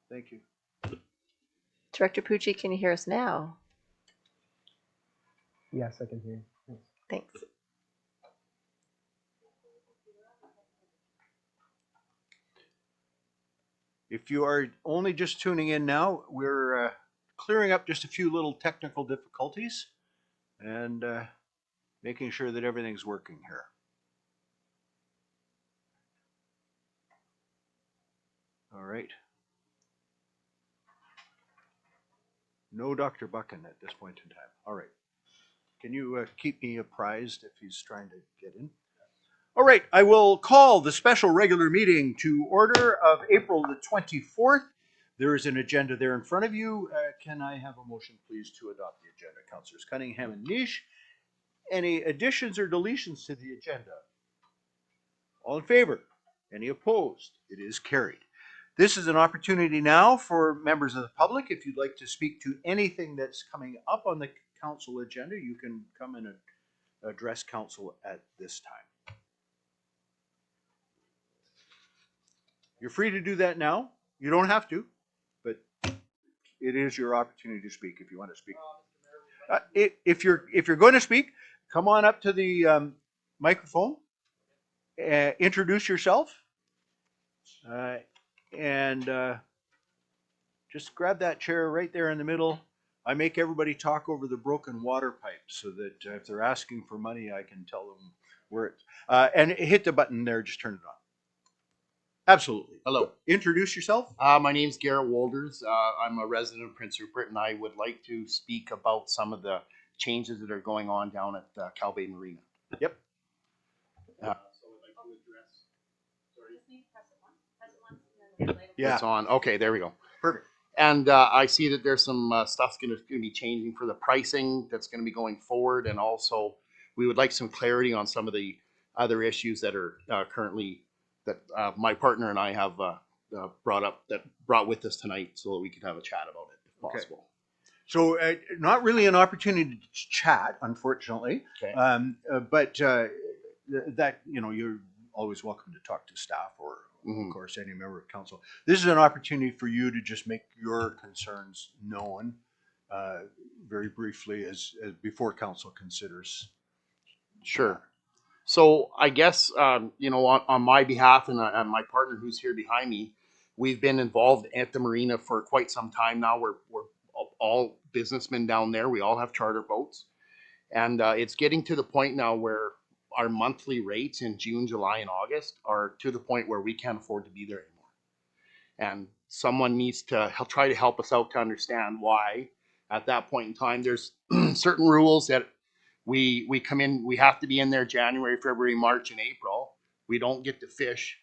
Thank you. Director Pucci, can you hear us now? Yes, I can hear you. Thanks. If you are only just tuning in now, we're clearing up just a few little technical difficulties and making sure that everything's working here. All right. No Dr. Buchan at this point in time. All right. Can you keep me apprised if he's trying to get in? All right. I will call the special regular meeting to order of April the 24th. There is an agenda there in front of you. Can I have a motion, please, to adopt the agenda? Councilors Cunningham and Nish. Any additions or deletions to the agenda? All in favor? Any opposed? It is carried. This is an opportunity now for members of the public. If you'd like to speak to anything that's coming up on the council agenda, you can come and address council at this time. You're free to do that now. You don't have to, but it is your opportunity to speak if you want to speak. If you're going to speak, come on up to the microphone. Introduce yourself. And just grab that chair right there in the middle. I make everybody talk over the broken water pipe so that if they're asking for money, I can tell them where it's. And hit the button there, just turn it on. Absolutely. Hello. Introduce yourself. My name's Garrett Wolders. I'm a resident of Prince Rupert, and I would like to speak about some of the changes that are going on down at Calbay Marina. Yep. So I'd like to address. Sorry. Yeah. It's on. Okay, there we go. Perfect. And I see that there's some stuff's going to be changing for the pricing that's going to be going forward, and also we would like some clarity on some of the other issues that are currently that my partner and I have brought with us tonight, so that we could have a chat about it if possible. So not really an opportunity to chat, unfortunately. Okay. But that you're always welcome to talk to staff or. Of course, any member of council. This is an opportunity for you to just make your concerns known very briefly as before council considers. Sure. So I guess, on my behalf and my partner who's here behind me, we've been involved at the marina for quite some time now. We're all businessmen down there. We all have charter boats. And it's getting to the point now where our monthly rates in June, July, and August are to the point where we can't afford to be there anymore. And someone needs to try to help us out to understand why at that point in time. There's certain rules that we come in, we have to be in there January, February, March, and April. We don't get to fish.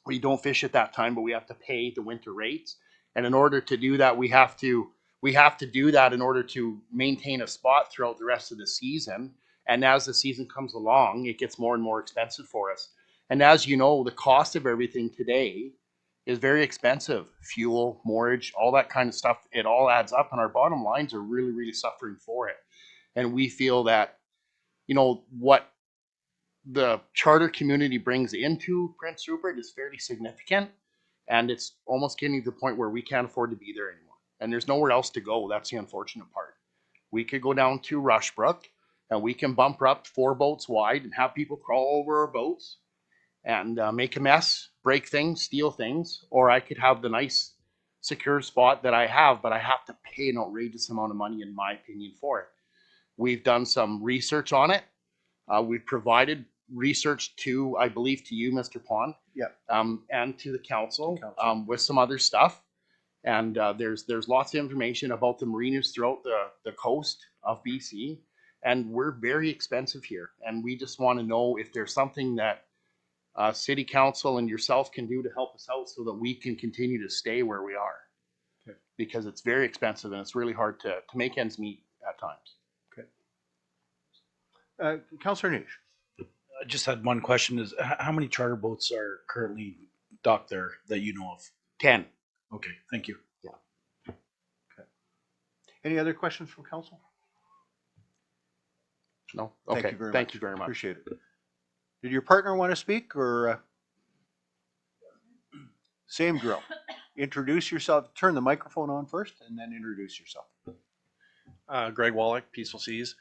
We don't fish at that time, but we have to pay the winter rates. And in order to do that, we have to do that in order to maintain a spot throughout the rest of the season. And as the season comes along, it gets more and more expensive for us. And as you know, the cost of everything today is very expensive. Fuel, mortgage, all that kind of stuff, it all adds up, and our bottom lines are really, really suffering for it. And we feel that, what the charter community brings into Prince Rupert is fairly significant, and it's almost getting to the point where we can't afford to be there anymore. And there's nowhere else to go. That's the unfortunate part. We could go down to Rushbrook, and we can bump up 4 boats wide and have people crawl over our boats and make a mess, break things, steal things. Or I could have the nice, secure spot that I have, but I have to pay an outrageous amount of money, in my opinion, for it. We've done some research on it. We've provided research to, I believe, to you, Mr. Pond, and to the council, with some other stuff. And there's lots of information about the marinas throughout the coast of BC. And we're very expensive here. And we just want to know if there's something that city council and yourself can do to help us out so that we can continue to stay where we are. Okay. Because it's very expensive and it's really hard to make ends meet at times. Okay. Councillor Nish. I just had one question: is how many charter boats are currently docked there that you know of? 10. Okay, thank you. Yeah. Okay. Any other questions from council? No? Okay. Thank you very much. Appreciate it. Did your partner want to speak, or same drill? introduce yourself, turn the microphone on first, and then introduce yourself. Greg Wallach, Peaceful Seas.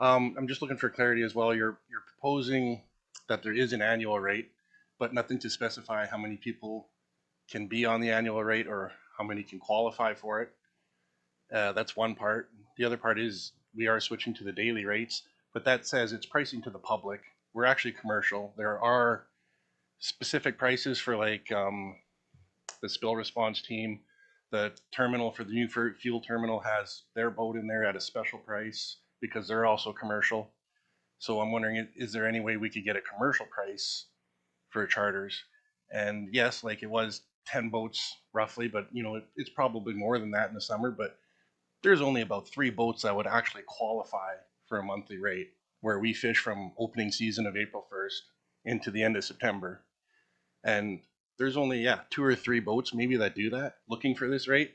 I'm just looking for clarity as well. You're proposing that there is an annual rate, but nothing to specify how many people can be on the annual rate or how many can qualify for it. That's one part. The other part is we are switching to the daily rates, but that says it's pricing to the public. We're actually commercial. There are specific prices for like the spill response team. The terminal for the new fuel terminal has their boat in there at a special price because they're also commercial. So I'm wondering, is there any way we could get a commercial price for charters? And yes, like it was 10 boats roughly, but you know, it's probably more than that in the summer, but there's only about 3 boats that would actually qualify for a monthly rate, where we fish from opening season of April 1st into the end of September. And there's only 2 or 3 boats maybe that do that, looking for this rate,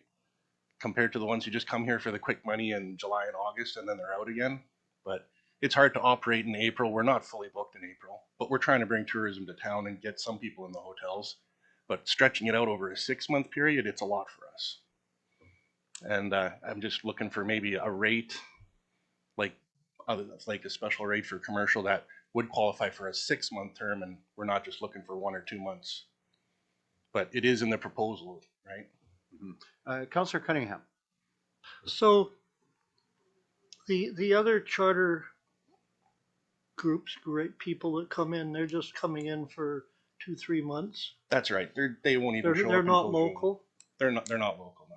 compared to the ones who just come here for the quick money in July and August and then they're out again. But it's hard to operate in April. We're not fully booked in April, but we're trying to bring tourism to town and get some people in the hotels. But stretching it out over a 6-month period, it's a lot for us. And I'm just looking for maybe a rate, like a special rate for commercial that would qualify for a 6-month term, and we're not just looking for 1 or 2 months. But it is in the proposal, right? Councillor Cunningham. So the other charter groups, great people that come in, they're just coming in for 2-3 months. They won't even show up. They're not until June. local. They're not local now.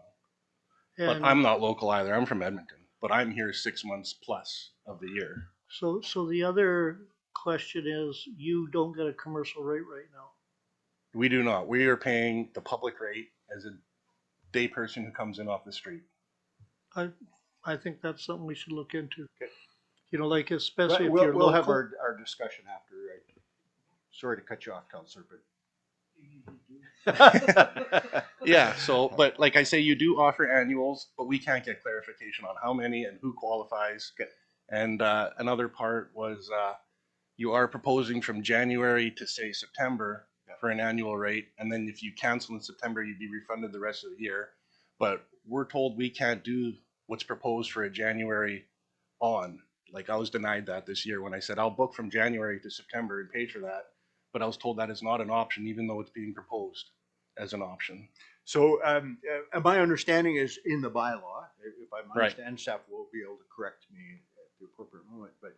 And But I'm not local either. I'm from Edmonton, but I'm here 6 months plus of the year. so the other question is, you don't get a commercial rate right now. We do not. We are paying the public rate as a day person who comes in off the street. I think that's something we should look into. Okay. You know, like especially if We'll, you're we'll local. have our discussion after. Right? Sorry to cut you off, Councillor, but. Yeah, so, but like I say, you do offer annuals, but we can't get clarification on how many and who qualifies. Okay. And another part was you are proposing from January to say September for an annual rate, and then if you cancel in September, you'd be refunded the rest of the year. But we're told we can't do what's proposed for a January on. Like I was denied that this year when I said I'll book from January to September and pay for that, but I was told that is not an option, even though it's being proposed as an option. So my understanding is in the bylaw, if I Right. understand, staff will be able to correct me at the appropriate moment, but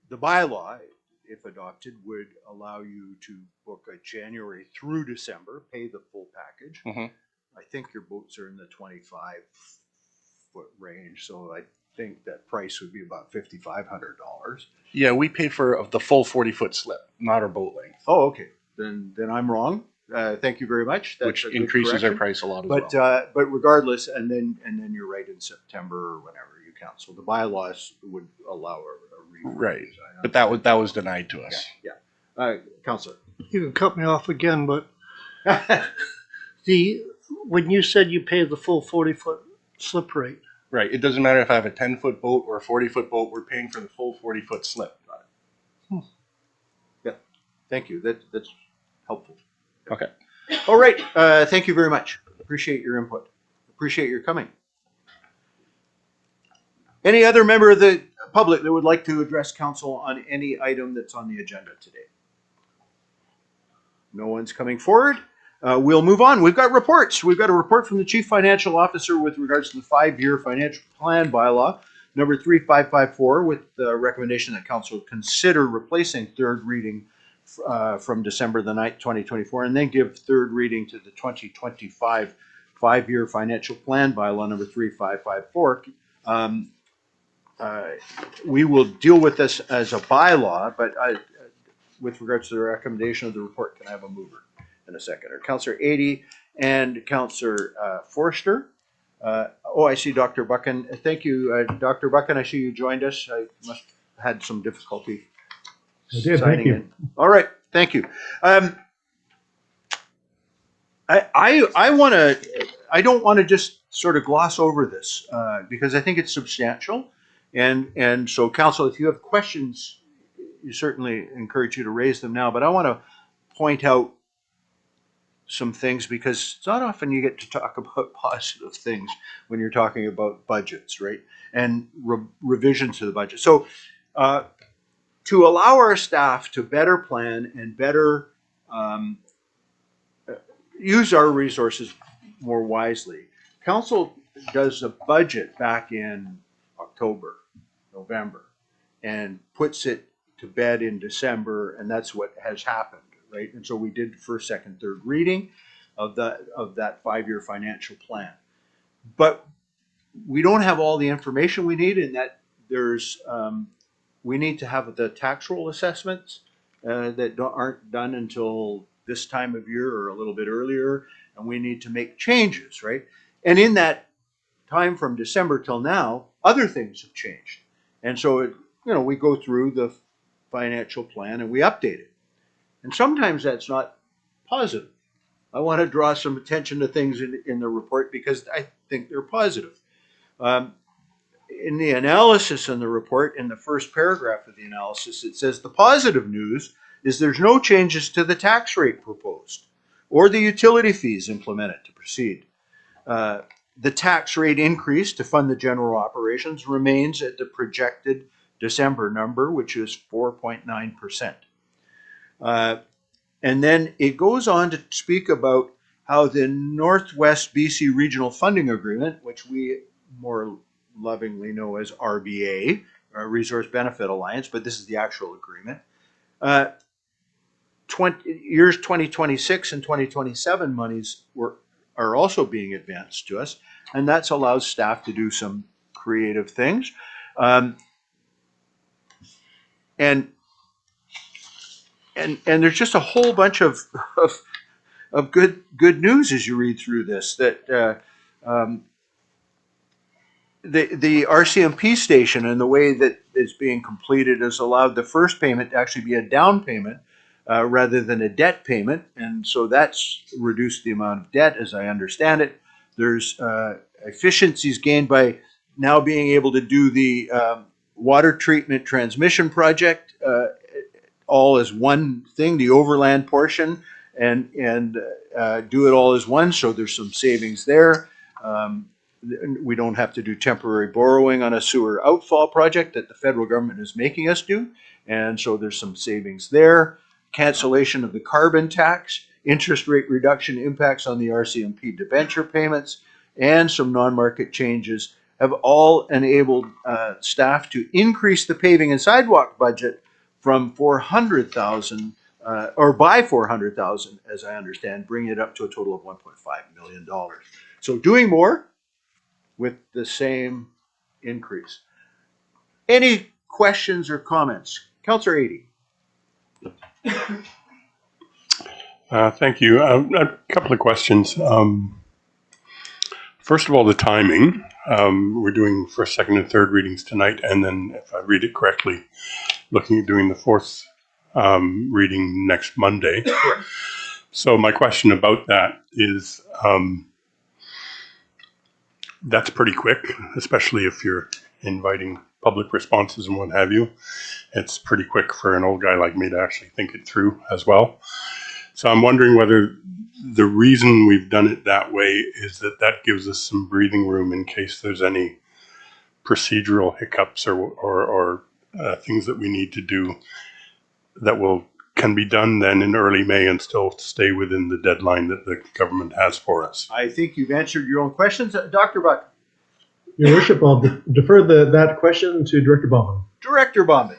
the bylaw, if adopted, would allow you to book a January through December, pay the full package. Mhm. I think your boats are in the 25-foot range, so I think that price would be about $5,500. Yeah, we pay for the full 40-foot slip, not our boat length, Oh, okay. Then I'm wrong. Thank you very much. That's which a good increases our correction. price a lot as But well. but regardless, and then you're right, in September or whenever you cancel, the bylaws would allow a refund. Right. But that was denied to us. Yeah. Councillor. You can cut me off again, but when you said you pay the full 40-foot slip rate, Right. It doesn't matter if I have a 10-foot boat or a 40-foot boat. We're paying for the full 40-foot slip. Yeah. Thank you. That's helpful. Okay. All right. Thank you very much. Appreciate your input. Appreciate your coming. Any other member of the public that would like to address council on any item that's on the agenda today? No one's coming forward. We'll move on. We've got reports. We've got a report from the Chief Financial Officer with regards to the 5-year financial plan bylaw, number 3554, with the recommendation that council consider replacing third reading from December the 9th, 2024, and then give third reading to the 2025 5-year financial plan bylaw, number 3554. We will deal with this as a bylaw, but with regards to the recommendation of the report, can I have a mover in a second? Or Councillor Adey and Councillor Forster. I see Dr. Buchan. Thank you, Dr. Buchan. I see you joined us. I must have had some difficulty signing in. All right, thank you. I don't want to just sort of gloss over this because I think it's substantial. And so, council, if you have questions, you certainly encourage you to raise them now. But I want to point out some things, because it's not often you get to talk about positive things when you're talking about budgets, right? And revisions to the budget. So to allow our staff to better plan and better use our resources more wisely, council does a budget back in October, November, and puts it to bed in December, and that's what has happened, right? And so we did first, second, third reading of that 5-year financial plan. But we don't have all the information we need, in that there's we need to have the tax roll assessments that aren't done until this time of year or a little bit earlier, and we need to make changes, right? And in that time from December till now, other things have changed. And so, we go through the financial plan and we update it. And sometimes that's not positive. I want to draw some attention to things in the report because I think they're positive. In the analysis in the report, in the first paragraph of the analysis, it says the positive news is there's no changes to the tax rate proposed or the utility fees implemented to proceed. The tax rate increase to fund the general operations remains at the projected December number, which is 4.9%. And then it goes on to speak about how the Northwest BC Regional Funding Agreement, which we more lovingly know as RBA, Resource Benefit Alliance, but this is the actual agreement. Years 2026 and 2027 monies are also being advanced to us, and that's allows staff to do some creative things. And there's just a whole bunch of good news as you read through this, that the RCMP station and the way that it's being completed has allowed the first payment to actually be a down payment rather than a debt payment. And so that's reduced the amount of debt, as I understand it. There's efficiencies gained by now being able to do the water treatment transmission project all as one thing, the overland portion, and do it all as one. So there's some savings there. We don't have to do temporary borrowing on a sewer outfall project that the federal government is making us do. And so there's some savings there. Cancellation of the carbon tax, interest rate reduction impacts on the RCMP debenture payments, and some non-market changes have all enabled staff to increase the paving and sidewalk budget from 400,000 or by 400,000, as I understand, bringing it up to a total of $1.5 million. So doing more with the same increase. Any questions or comments? Councillor Adey. Thank you. A couple of questions. First of all, the timing. We're doing first, second, and third readings tonight, and then, if I read it correctly, looking at doing the fourth reading next Monday. So my question about that is, that's pretty quick, especially if you're inviting public responses and what have you. It's pretty quick for an old guy like me to actually think it through as well. So I'm wondering whether the reason we've done it that way is that gives us some breathing room in case there's any procedural hiccups or things that we need to do that can be done then in early May and still stay within the deadline that the government has for us. I think you've answered your own questions. Dr. Buck. Your Worship, I'll defer that question to Director Bauman. Director Bauman.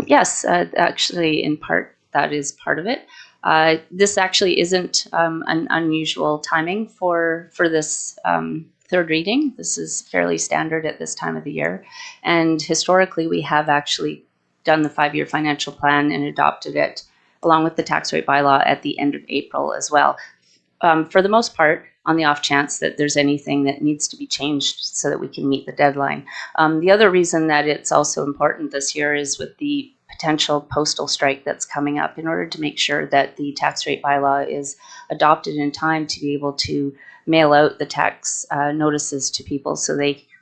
Yes, actually, in part, that is part of it. This actually isn't an unusual timing for this third reading. This is fairly standard at this time of the year. And historically, we have actually done the 5-year financial plan and adopted it along with the tax rate bylaw at the end of April as well. For the most part, on the off chance that there's anything that needs to be changed so that we can meet the deadline. The other reason that it's also important this year is with the potential postal strike that's coming up, in order to make sure that the tax rate bylaw is adopted in time to be able to mail out the tax notices to people so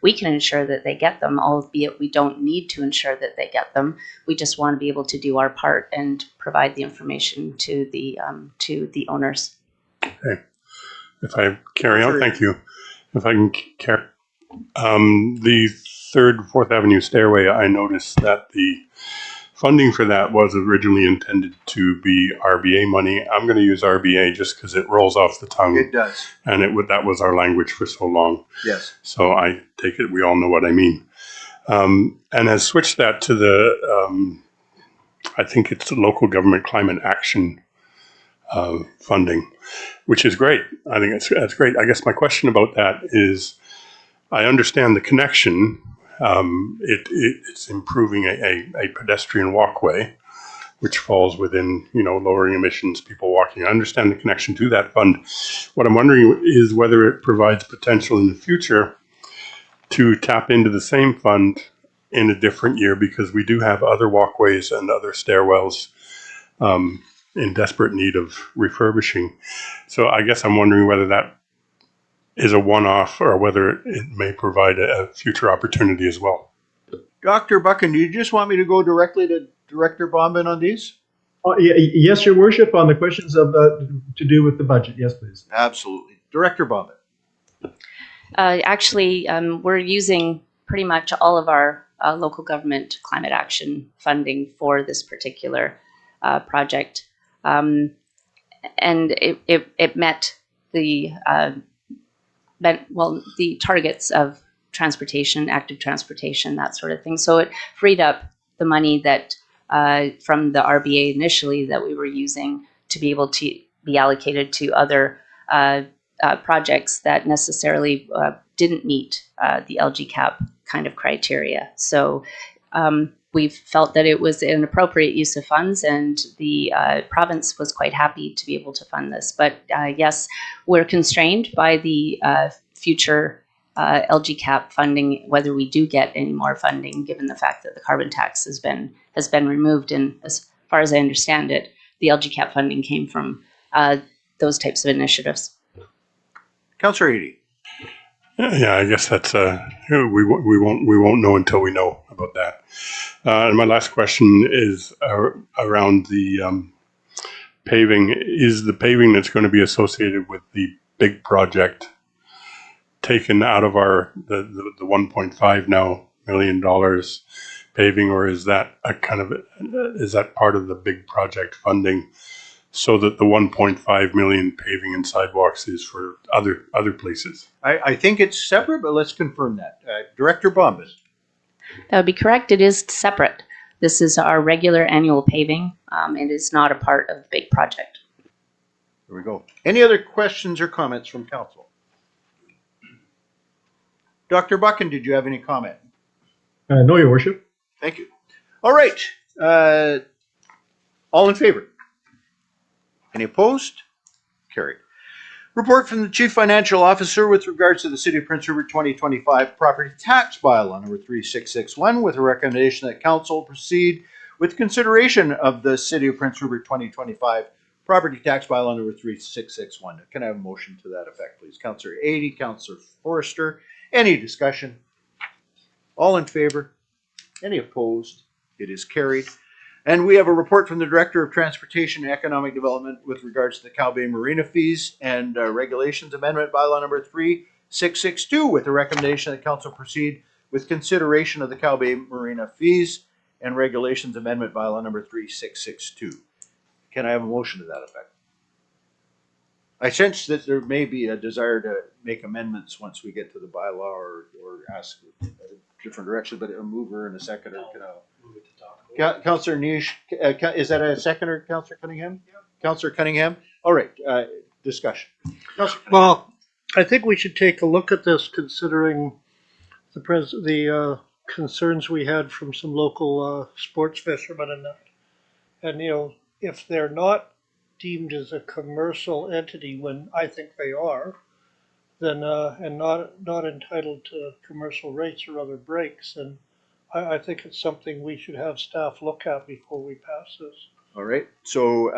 we can ensure that they get them, albeit we don't need to ensure that they get them. We just want to be able to do our part and provide the information to the owners. If I carry on, Sure. thank you. If I can carry, the 3rd, 4th Avenue stairway, I noticed that the funding for that was originally intended to be RBA money. I'm going to use RBA just because it rolls off the tongue, It does. and that was our language for so long. Yes. So I take it we all know what I mean. And has switched that to the, I think it's the local government climate action funding, which is great. I think that's great. I guess my question about that is, I understand the connection. It's improving a pedestrian walkway, which falls within, lowering emissions, people walking. I understand the connection to that fund. What I'm wondering is whether it provides potential in the future to tap into the same fund in a different year, because we do have other walkways and other stairwells in desperate need of refurbishing. So I guess I'm wondering whether that is a one-off or whether it may provide a future opportunity as well. Dr. Buchan, do you just want me to go directly to Director Bombin on these? Yes, Your Worship, on the questions of to do with the budget. Yes, please. Absolutely. Director Bombin. Actually, we're using pretty much all of our local government climate action funding for this particular project. And it met the the targets of transportation, active transportation, that sort of thing. So it freed up the money that from the RBA initially that we were using to be able to be allocated to other projects that necessarily didn't meet the LGCAP kind of criteria. So we felt that it was an appropriate use of funds, and the province was quite happy to be able to fund this. But yes, we're constrained by the future LGCAP funding, whether we do get any more funding, given the fact that the carbon tax has been removed. And as far as I understand it, the LGCAP funding came from those types of initiatives. Councillor Eadie. Yeah, I guess that's we won't know until we know about that. And my last question is around the paving. Is the paving that's going to be associated with the big project taken out of the $1.5 million paving, or is that is that part of the big project funding, so that the 1.5 million paving and sidewalks is for other places? I think it's separate, but let's confirm that. Director Bombin. That would be correct. It is separate. This is our regular annual paving. It is not a part of the big project. There we go. Any other questions or comments from council? Dr. Buchan, did you have any comment? No, Your Worship. Thank you. All right. All in favor? Any opposed? Carried. Report from the Chief Financial Officer with regards to the City of Prince Rupert 2025 property tax bylaw number 3661, with a recommendation that council proceed with consideration of the City of Prince Rupert 2025 property tax bylaw number 3661. Can I have a motion to that effect, please? Councillor Eadie, Councillor Forrester. Any discussion? All in favor? Any opposed? It is carried. And we have a report from the Director of Transportation and Economic Development with regards to the Cow Bay Marina fees and regulations amendment bylaw number 3662, with a recommendation that council proceed with consideration of the Cow Bay Marina fees and regulations amendment bylaw number 3662. Can I have a motion to that effect? I sense that there may be a desire to make amendments once we get to the bylaw, or ask a different direction, but a mover and a seconder. Councillor Niche, is that a seconder, Councillor Cunningham? Yeah. Councillor Cunningham? All right, discussion. Well, I think we should take a look at this, considering the concerns we had from some local sports fishermen and that. And, if they're not deemed as a commercial entity, when I think they are, then and not entitled to commercial rates or other breaks, and I think it's something we should have staff look at before we pass this. All right, so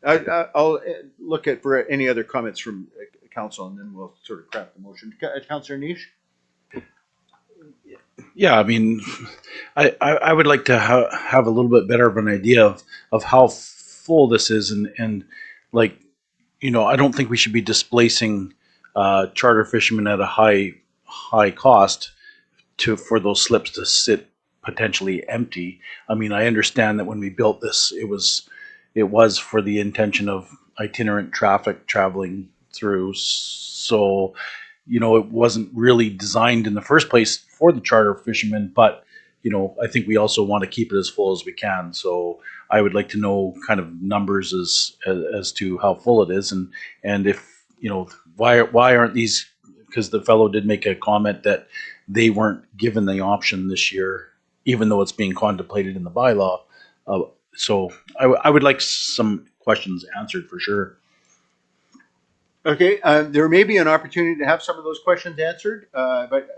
I'll look for any other comments from council, and then we'll sort of craft the motion. Councillor Niche? Yeah, I mean, I would like to have a little bit better of an idea of how full this is, and like, I don't think we should be displacing charter fishermen at a high cost for those slips to sit potentially empty. I mean, I understand that when we built this, it was for the intention of itinerant traffic traveling through. So, it wasn't really designed in the first place for the charter fishermen, but I think we also want to keep it as full as we can. So I would like to know kind of numbers as to how full it is, and if why aren't these, because the fellow did make a comment that they weren't given the option this year, even though it's being contemplated in the bylaw. So I would like some questions answered for sure. Okay, there may be an opportunity to have some of those questions answered, but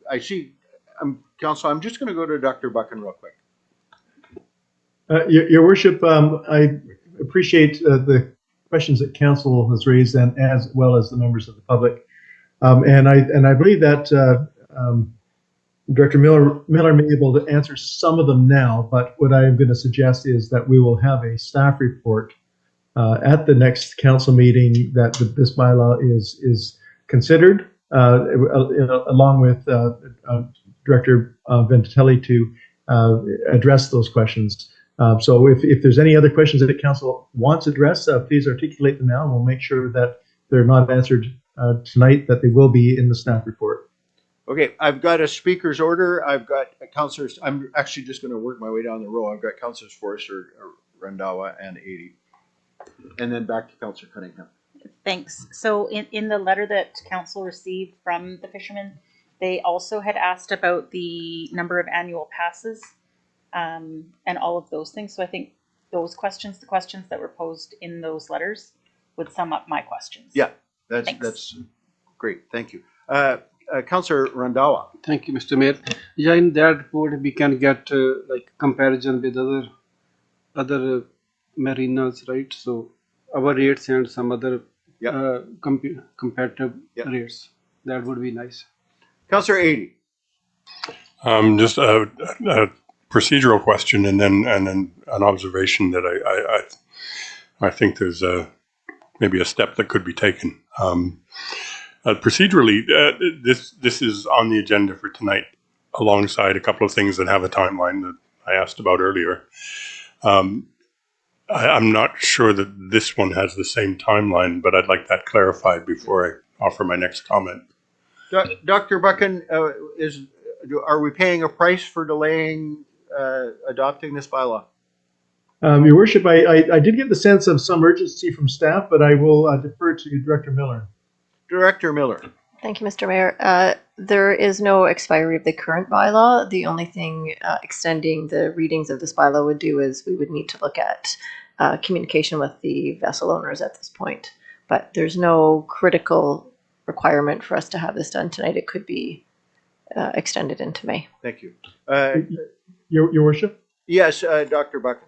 I see, Council, I'm just going to go to Dr. Buchan real quick. Your Worship, I appreciate the questions that Council has raised, and as well as the members of the public. And I believe that Director Miller may be able to answer some of them now, but what I am going to suggest is that we will have a staff report at the next council meeting that this bylaw is considered, along with Director Ventitelli to address those questions. So if there's any other questions that the council wants addressed, please articulate them now, and we'll make sure that they're not answered tonight, that they will be in the staff report. Okay, I've got a speaker's order. I've got councillors. I'm actually just going to work my way down the row. I've got councillors Forrester, Randawa, and 80. And then back to Councillor Cunningham. Thanks. So in the letter that council received from the fishermen, they also had asked about the number of annual passes and all of those things. So I think those questions, the questions that were posed in those letters, would sum up my questions. Yeah, that's great. Thank you. Councillor Randawa. Thank you, Mr. Mayor. Yeah, in that report we can get like comparison with other marinas, right? So our rates and some other competitive rates. That would be nice. Councillor 80. Just a procedural question, and then an observation that I think there's maybe a step that could be taken. Procedurally, this is on the agenda for tonight, alongside a couple of things that have a timeline that I asked about earlier. I'm not sure that this one has the same timeline, but I'd like that clarified before I offer my next comment. Dr. Buchan, are we paying a price for delaying adopting this bylaw? Your Worship, I did get the sense of some urgency from staff, but I will defer to Director Miller. Director Miller. Thank you, Mr. Mayor. There is no expiry of the current bylaw. The only thing extending the readings of this bylaw would do is we would need to look at communication with the vessel owners at this point. But there's no critical requirement for us to have this done tonight. It could be extended into May. Thank you. Your Worship? Yes, Dr. Buchan.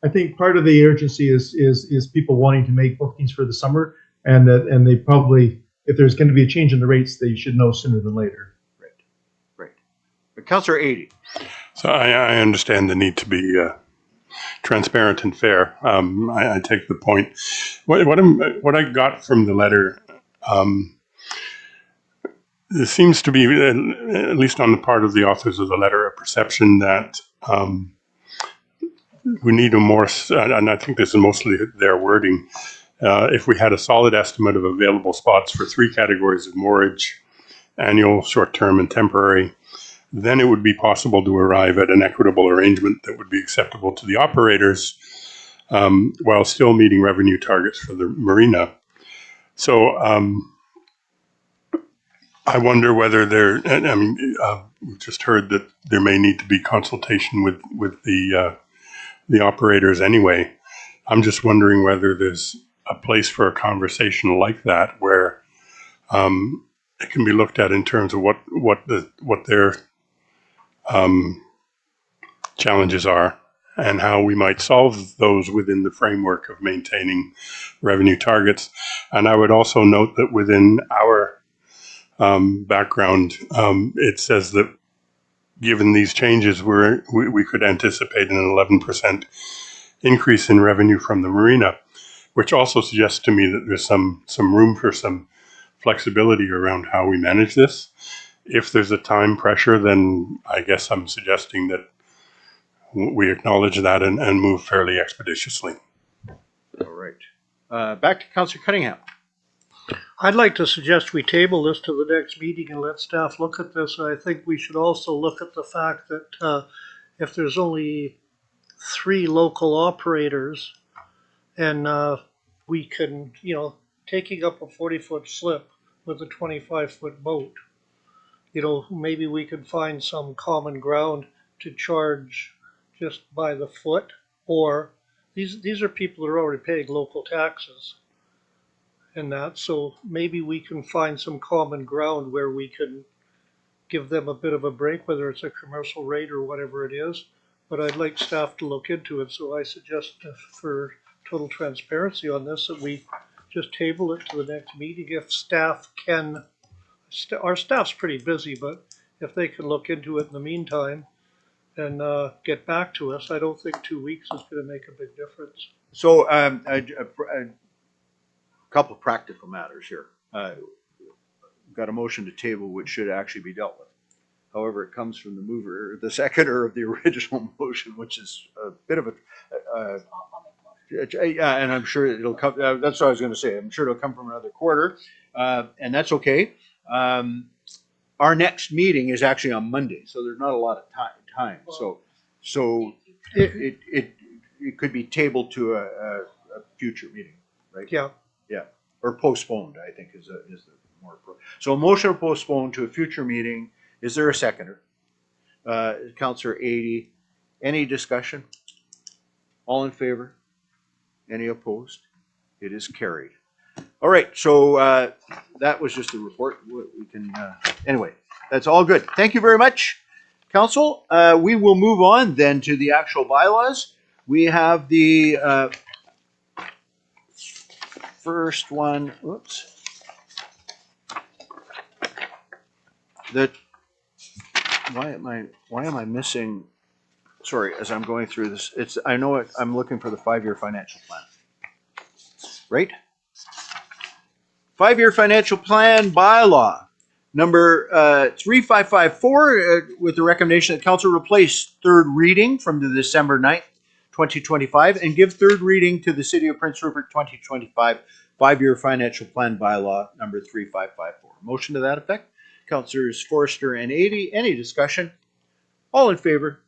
I think part of the urgency is people wanting to make bookings for the summer, and they probably, if there's going to be a change in the rates, they should know sooner than later. Right. Councillor 80. So I understand the need to be transparent and fair. I take the point. What I got from the letter, there seems to be, at least on the part of the authors of the letter, a perception that we need a more, and I think this is mostly their wording, if we had a solid estimate of available spots for 3 categories of moorage, annual, short-term, and temporary, then it would be possible to arrive at an equitable arrangement that would be acceptable to the operators while still meeting revenue targets for the marina. So I wonder whether there, we've just heard that there may need to be consultation with the operators anyway. I'm just wondering whether there's a place for a conversation like that where it can be looked at in terms of what their challenges are and how we might solve those within the framework of maintaining revenue targets. And I would also note that within our background, it says that given these changes, we could anticipate an 11% increase in revenue from the marina, which also suggests to me that there's some room for some flexibility around how we manage this. If there's a time pressure, then I guess I'm suggesting that we acknowledge that and move fairly expeditiously. All right. Back to Councillor Cunningham. I'd like to suggest we table this to the next meeting and let staff look at this. I think we should also look at the fact that if there's only 3 local operators and we can, taking up a 40-foot slip with a 25-foot boat, maybe we could find some common ground to charge just by the foot, or these are people that are already paying local taxes and that, so maybe we can find some common ground where we can give them a bit of a break, whether it's a commercial rate or whatever it is. But I'd like staff to look into it, so I suggest for total transparency on this that we just table it to the next meeting if staff can. Our staff's pretty busy, but if they can look into it in the meantime and get back to us, I don't think 2 weeks is going to make a big difference. So a couple of practical matters here. We've got a motion to table which should actually be dealt with. However, it comes from the mover, the seconder of the original motion, which is a bit of a, yeah, and I'm sure it'll come, that's what I was going to say. I'm sure it'll come from another quarter, and that's okay. Our next meeting is actually on Monday, so there's not a lot of time. So it could be tabled to a future meeting, right? Yeah. Yeah, or postponed, I think is the more appropriate. So a motion to postpone to a future meeting. Is there a seconder? Councillor Adey, any discussion? All in favor? Any opposed? It is carried. All right, so that was just a report. We can, anyway, that's all good. Thank you very much, Council. We will move on then to the actual bylaws. We have the first one, whoops. Why am I missing, sorry, as I'm going through this, I'm looking for the 5-year financial plan. Right? 5-year financial plan bylaw, number 3554, with the recommendation that council replace third reading from the December 9th, 2025, and give third reading to the City of Prince Rupert 2025 5-year financial plan bylaw number 3554. Motion to that effect. Councillors Forrester and Adey, any discussion? All in favor?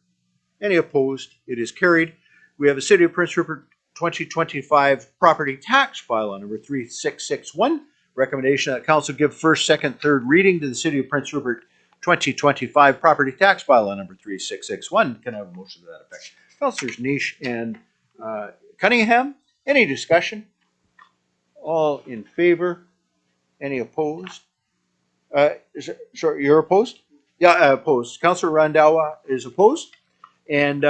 Any opposed? It is carried. We have a City of Prince Rupert 2025 property tax bylaw number 3661. Recommendation that council give first, second, third reading to the City of Prince Rupert 2025 property tax bylaw number 3661. Can I have a motion to that effect? Councillors Niche and Cunningham, any discussion? All in favor? Any opposed? Sorry, you're opposed? Yeah, opposed. Councillor Randawa is opposed. And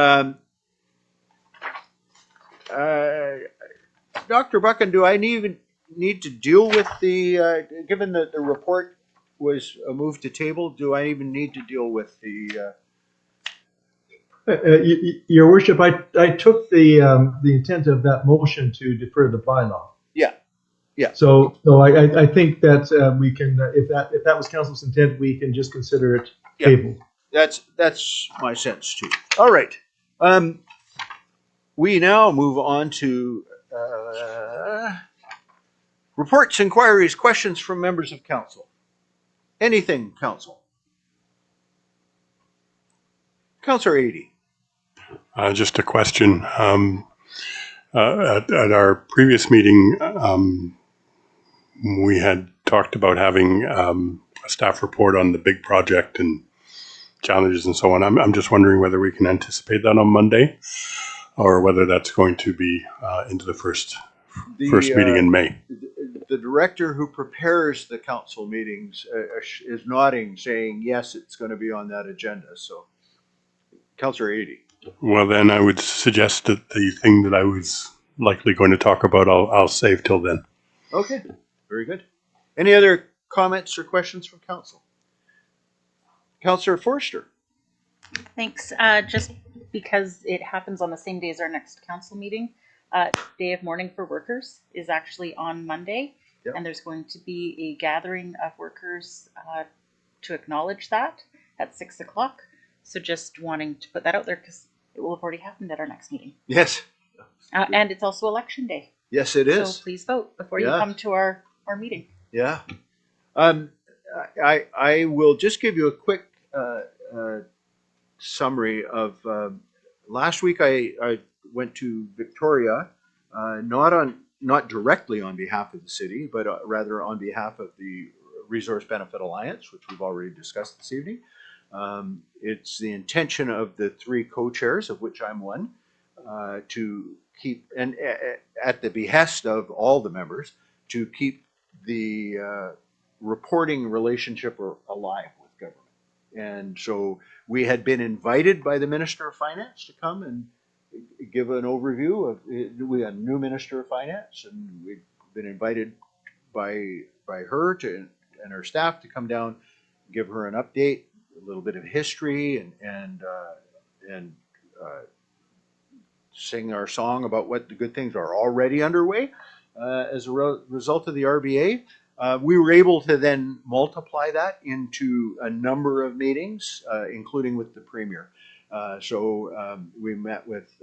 Dr. Buchan, do I need to deal with the, given that the report was moved to table, do I even need to deal with the... Your Worship, I took the intent of that motion to defer the bylaw. Yeah. Yeah. So I think that we can, if that was council's intent, we can just consider it tabled. That's my sense too. All right. We now move on to reports, inquiries, questions from members of council. Anything, council? Councillor Adey. Just a question. At our previous meeting, we had talked about having a staff report on the big project and challenges and so on. I'm just wondering whether we can anticipate that on Monday, or whether that's going to be into the first meeting in May. The director who prepares the council meetings is nodding, saying yes, it's going to be on that agenda. So, Councillor Adey. Well, then I would suggest that the thing that I was likely going to talk about, I'll save till then. Okay, very good. Any other comments or questions from council? Councillor Forster. Thanks. Just because it happens on the same day as our next council meeting, Day of Mourning for Workers is actually on Monday. Yep. And there's going to be a gathering of workers to acknowledge that at 6 o'clock. So just wanting to put that out there because it will have already happened at our next meeting. Yes. And it's also election day. Yes, it is. So please vote before you Yeah. come to our meeting. Yeah. I will just give you a quick summary of last week. I went to Victoria, not directly on behalf of the city, but rather on behalf of the Resource Benefit Alliance, which we've already discussed this evening. It's the intention of the three co-chairs, of which I'm one, to keep, and at the behest of all the members, to keep the reporting relationship alive with government. And so we had been invited by the Minister of Finance to come and give an overview of, we had a new Minister of Finance, and we've been invited by her to, and her staff to come down, give her an update, a little bit of history, and sing our song about what the good things are already underway as a result of the RBA. We were able to then multiply that into a number of meetings, including with the Premier. So we met with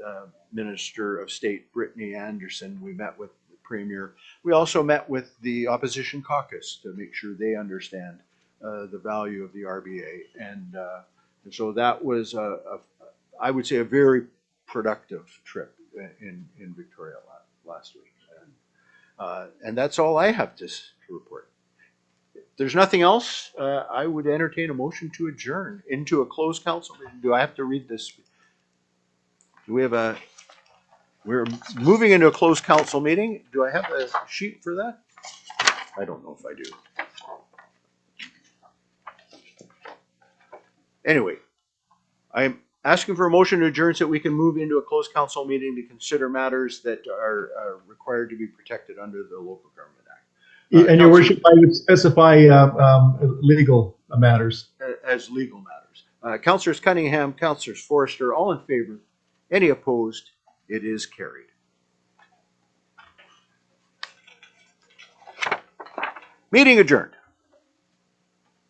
Minister of State Brittany Anderson. We met with the Premier. We also met with the Opposition Caucus to make sure they understand the value of the RBA. And so that was, I would say, a very productive trip in Victoria last week. And that's all I have to report. If there's nothing else, I would entertain a motion to adjourn into a closed council meeting. Do I have to read this? Do we have we're moving into a closed council meeting. Do I have a sheet for that? I don't know if I do. Anyway, I'm asking for a motion to adjourn so that we can move into a closed council meeting to consider matters that are required to be protected under the Local Government Act. And your worship, I would specify legal matters. As legal matters. Councillors Cunningham, Councillors Forster, all in favor. Any opposed? It is carried. Meeting adjourned.